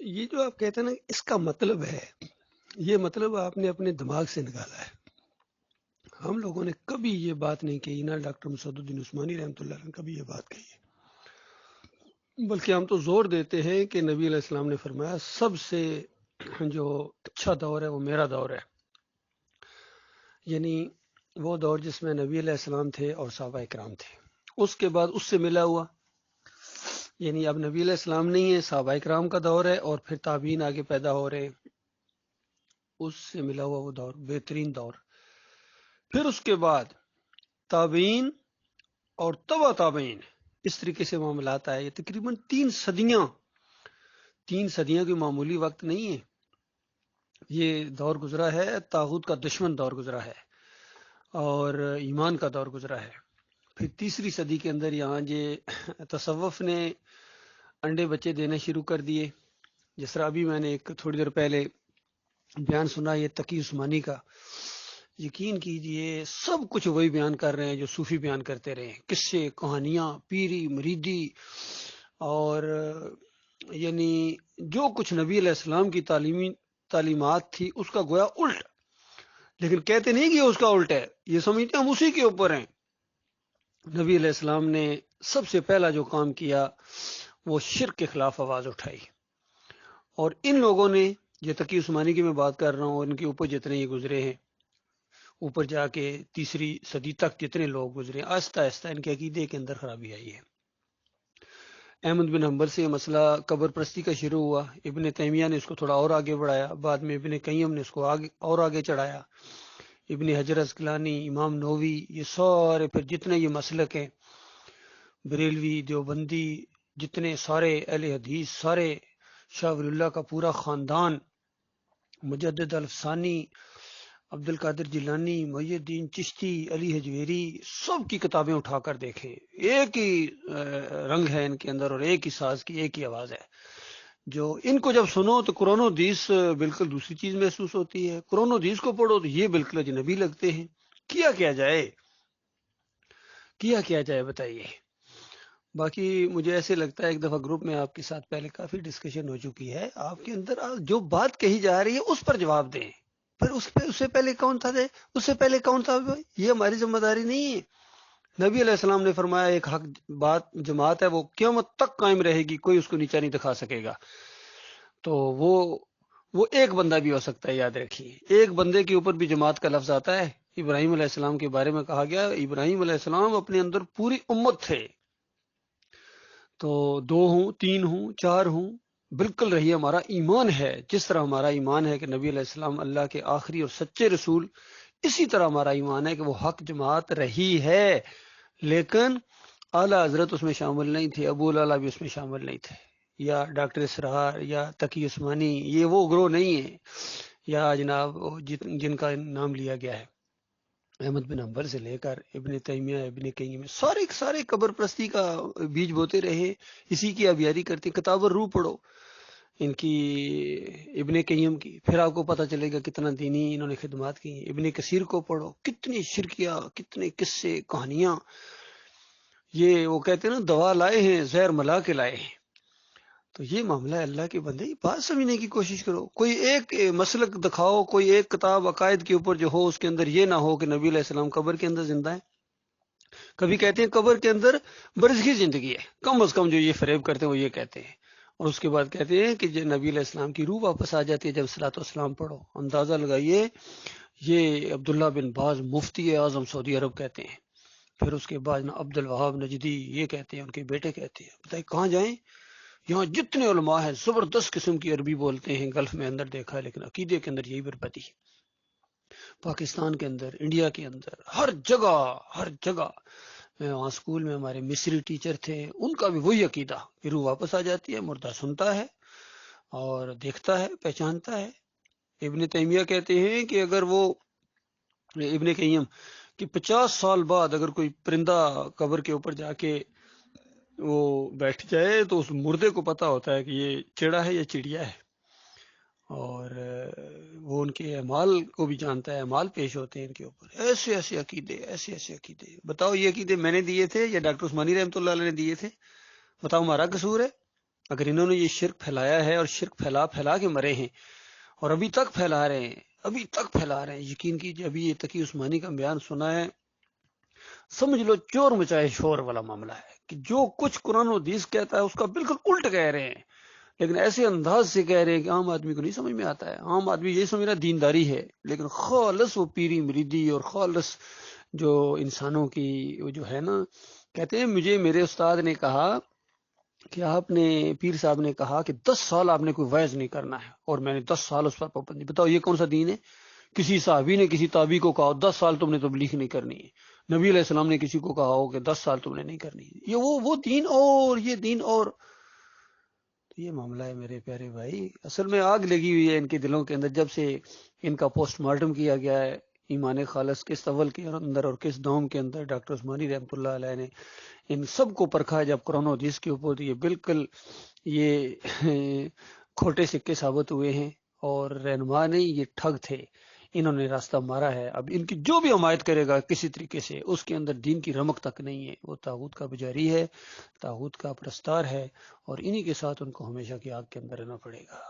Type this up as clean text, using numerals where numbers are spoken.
یہ جو آپ کہتے ہیں نا اس کا مطلب ہے، یہ مطلب آپ نے اپنے دماغ سے نکالا ہے۔ ہم لوگوں نے کبھی یہ بات نہیں کہی، نہ ڈاکٹر مسعود الدین عثمانی رحمۃ اللہ علیہ نے کبھی یہ بات کہی ہے، بلکہ ہم تو زور دیتے ہیں کہ نبی علیہ السلام نے فرمایا سب سے جو اچھا دور ہے وہ میرا دور ہے، یعنی وہ دور جس میں نبی علیہ السلام تھے اور صحابہ کرام تھے، اس کے بعد اس سے ملا ہوا، یعنی اب نبی علیہ السلام نہیں ہے، صحابہ کرام کا دور ہے، اور پھر تابعین آگے پیدا ہو رہے ہیں، اس سے ملا ہوا وہ دور بہترین دور۔ پھر اس کے بعد تابعین اور تبع تابعین، اس طریقے سے معاملات آئے، یہ تقریباً 3 صدیاں، 3 صدیاں کوئی معمولی وقت نہیں ہے۔ یہ دور گزرا ہے، طاغوت کا دشمن دور گزرا ہے اور ایمان کا دور گزرا ہے۔ پھر تیسری صدی کے اندر یہاں یہ تصوف نے انڈے بچے دینے شروع کر دیے، جس طرح ابھی میں نے ایک تھوڑی دیر پہلے بیان سنا یہ تقی عثمانی کا، یقین کیجئے سب کچھ وہی بیان کر رہے ہیں جو صوفی بیان کرتے رہے ہیں، قصے، کہانیاں، پیری مریدی، اور یعنی جو کچھ نبی علیہ السلام کی تعلیمات تھی اس کا گویا الٹ، لیکن کہتے نہیں کہ اس کا الٹ ہے، یہ سمجھتے ہم اسی کے اوپر ہیں۔ نبی علیہ السلام نے سب سے پہلا جو کام کیا وہ شرک کے خلاف آواز اٹھائی، اور ان لوگوں نے، یہ تقی عثمانی کی میں بات کر رہا ہوں، اور ان کے اوپر جتنے یہ گزرے ہیں، اوپر جا کے تیسری صدی تک جتنے لوگ گزرے، آہستہ آہستہ ان کے عقیدے کے اندر خرابی آئی ہے۔ احمد بن حنبل سے یہ مسئلہ قبر پرستی کا شروع ہوا، ابن تیمیہ نے اس کو تھوڑا اور آگے بڑھایا، بعد میں ابن قیم نے اس کو اور آگے چڑھایا، ابن حجر عسقلانی، امام نووی، یہ سارے پھر جتنے یہ مسلک ہیں، بریلوی، دیوبندی، جتنے سارے اہل حدیث، سارے شاہ ولی اللہ کا پورا خاندان، مجدد الفسانی، عبد القادر جیلانی، محی الدین چشتی، علی حجویری، سب کی کتابیں اٹھا کر دیکھیں، ایک ہی رنگ ہے ان کے اندر، اور ایک ہی ساز کی ایک ہی آواز ہے۔ جو ان کو جب سنو تو قرآن و حدیث بالکل دوسری چیز محسوس ہوتی ہے، قرآن و حدیث کو پڑھو تو یہ بالکل اجنبی لگتے ہیں۔ کیا جائے، کیا جائے بتائیے۔ باقی مجھے ایسے لگتا ہے ایک دفعہ گروپ میں آپ کے ساتھ پہلے کافی ڈسکشن ہو چکی ہے، آپ کے اندر جو بات کہی جا رہی ہے اس پر جواب دیں، پھر اس سے پہلے کون تھا، اس سے پہلے کون تھا، یہ ہماری ذمہ داری نہیں ہے۔ نبی علیہ السلام نے فرمایا ایک حق بات جماعت ہے، وہ قیامت تک قائم رہے گی، کوئی اس کو نیچا نہیں دکھا سکے گا۔ تو وہ ایک بندہ بھی ہو سکتا ہے، یاد رکھیے، ایک بندے کے اوپر بھی جماعت کا لفظ آتا ہے۔ ابراہیم علیہ السلام کے بارے میں کہا گیا ابراہیم علیہ السلام اپنے اندر پوری امت تھے، تو 2 ہوں، 3 ہوں، 4 ہوں، بالکل رہی ہمارا ایمان ہے، جس طرح ہمارا ایمان ہے کہ نبی علیہ السلام اللہ کے آخری اور سچے رسول، اسی طرح ہمارا ایمان ہے کہ وہ حق جماعت رہی ہے، لیکن اعلیٰ حضرت اس میں شامل نہیں تھے، ابو العلا بھی اس میں شامل نہیں تھے، یا ڈاکٹر اسرار یا تقی عثمانی، یہ وہ گروہ نہیں ہے، یا جناب جن کا نام لیا گیا ہے، احمد بن حنبل سے لے کر ابن تیمیہ، ابن قیم، سارے قبر پرستی کا بیج بوتے رہے، اسی کی آبیاری کرتے۔ کتاب الروح پڑھو ان کی، ابن قیم کی، پھر آپ کو پتہ چلے گا کتنا دینی انہوں نے خدمات کی۔ ابن کثیر کو پڑھو، کتنی شرکیاں، کتنے قصے، کہانیاں، یہ وہ کہتے ہیں نا دوا لائے ہیں زہر ملا کے لائے ہیں۔ تو یہ معاملہ ہے، اللہ کے بندے بات سمجھنے کی کوشش کرو، کوئی ایک مسلک دکھاؤ، کوئی ایک کتاب عقائد کے اوپر جو ہو اس کے اندر یہ نہ ہو کہ نبی علیہ السلام قبر کے اندر زندہ ہے۔ کبھی کہتے ہیں قبر کے اندر برزخی زندگی ہے، کم از کم جو یہ فریب کرتے ہیں وہ یہ کہتے ہیں، اور اس کے بعد کہتے ہیں کہ جو نبی علیہ السلام کی روح واپس آ جاتی ہے جب صلاۃ والسلام پڑھو۔ اندازہ لگائیے، یہ عبداللہ بن باز مفتی اعظم سعودی عرب کہتے ہیں، پھر اس کے بعد عبد الوہاب نجدی یہ کہتے ہیں، ان کے بیٹے کہتے ہیں، بتائیے کہاں جائیں؟ یہاں جتنے علماء ہیں زبردست قسم کی عربی بولتے ہیں، گلف میں اندر دیکھا ہے، لیکن عقیدے کے اندر یہی بربادی ہے۔ پاکستان کے اندر، انڈیا کے اندر، ہر جگہ میں وہاں اسکول میں ہمارے مصری ٹیچر تھے، ان کا بھی وہی عقیدہ کہ روح واپس آ جاتی ہے، مردہ سنتا ہے اور دیکھتا ہے، پہچانتا ہے۔ ابن تیمیہ کہتے ہیں کہ اگر وہ، ابن قیم، کہ 50 سال بعد اگر کوئی پرندہ قبر کے اوپر جا کے وہ بیٹھ جائے تو اس مردے کو پتا ہوتا ہے کہ یہ چڑا ہے یا چڑیا ہے، اور وہ ان کے اعمال کو بھی جانتا ہے، اعمال پیش ہوتے ہیں ان کے اوپر۔ ایسے عقیدے، بتاؤ یہ عقیدے میں نے دیے تھے یا ڈاکٹر عثمانی رحمۃ اللہ علیہ نے دیے تھے؟ بتاؤ ہمارا قصور ہے؟ اگر انہوں نے یہ شرک پھیلایا ہے اور شرک پھیلا پھیلا کے مرے ہیں اور ابھی تک پھیلا رہے ہیں، ابھی تک پھیلا رہے ہیں، یقین کیجیے ابھی یہ تقی عثمانی کا بیان سنا ہے، سمجھ لو چور مچائے شور والا معاملہ ہے کہ جو کچھ قرآن و حدیث کہتا ہے اس کا بالکل الٹ کہہ رہے ہیں، لیکن ایسے انداز سے کہہ رہے ہیں کہ عام آدمی کو نہیں سمجھ میں آتا ہے. عام آدمی یہی سمجھ رہا ہے دینداری ہے، لیکن خالص وہ پیری مریدی اور خالص جو انسانوں کی وہ جو ہے نا، کہتے ہیں مجھے میرے استاد نے کہا کہ آپ نے، پیر صاحب نے کہا کہ 10 سال آپ نے کوئی وعظ نہیں کرنا ہے، اور میں نے 10 سال اس پر پابندی. بتاؤ یہ کون سا دین ہے؟ کسی صحابی نے کسی تابعی کو کہا 10 سال تم نے تبلیغ نہیں کرنی ہے، نبی علیہ السلام نے کسی کو کہا ہو کہ 10 سال تم نے نہیں کرنی ہے، یہ وہ دین اور یہ دین اور. تو یہ معاملہ ہے میرے پیارے بھائی، اصل میں آگ لگی ہوئی ہے ان کے دلوں کے اندر جب سے ان کا پوسٹ مارٹم کیا گیا ہے. ایمان خالص کس اول کے اندر اور کس دوم کے اندر ڈاکٹر عثمانی رحمۃ اللہ علیہ نے ان سب کو پرکھا جب قرآن و حدیث کے اوپر، یہ بالکل یہ کھوٹے سکے ثابت ہوئے ہیں اور رہنما نہیں، یہ ٹھگ تھے، انہوں نے راستہ مارا ہے. اب ان کی جو بھی حمایت کرے گا کسی طریقے سے اس کے اندر دین کی رمق تک نہیں ہے، وہ طاغوت کا پجاری ہے، طاغوت کا پرستار ہے، اور انہی کے ساتھ ان کو ہمیشہ کی آگ کے اندر رہنا پڑے گا.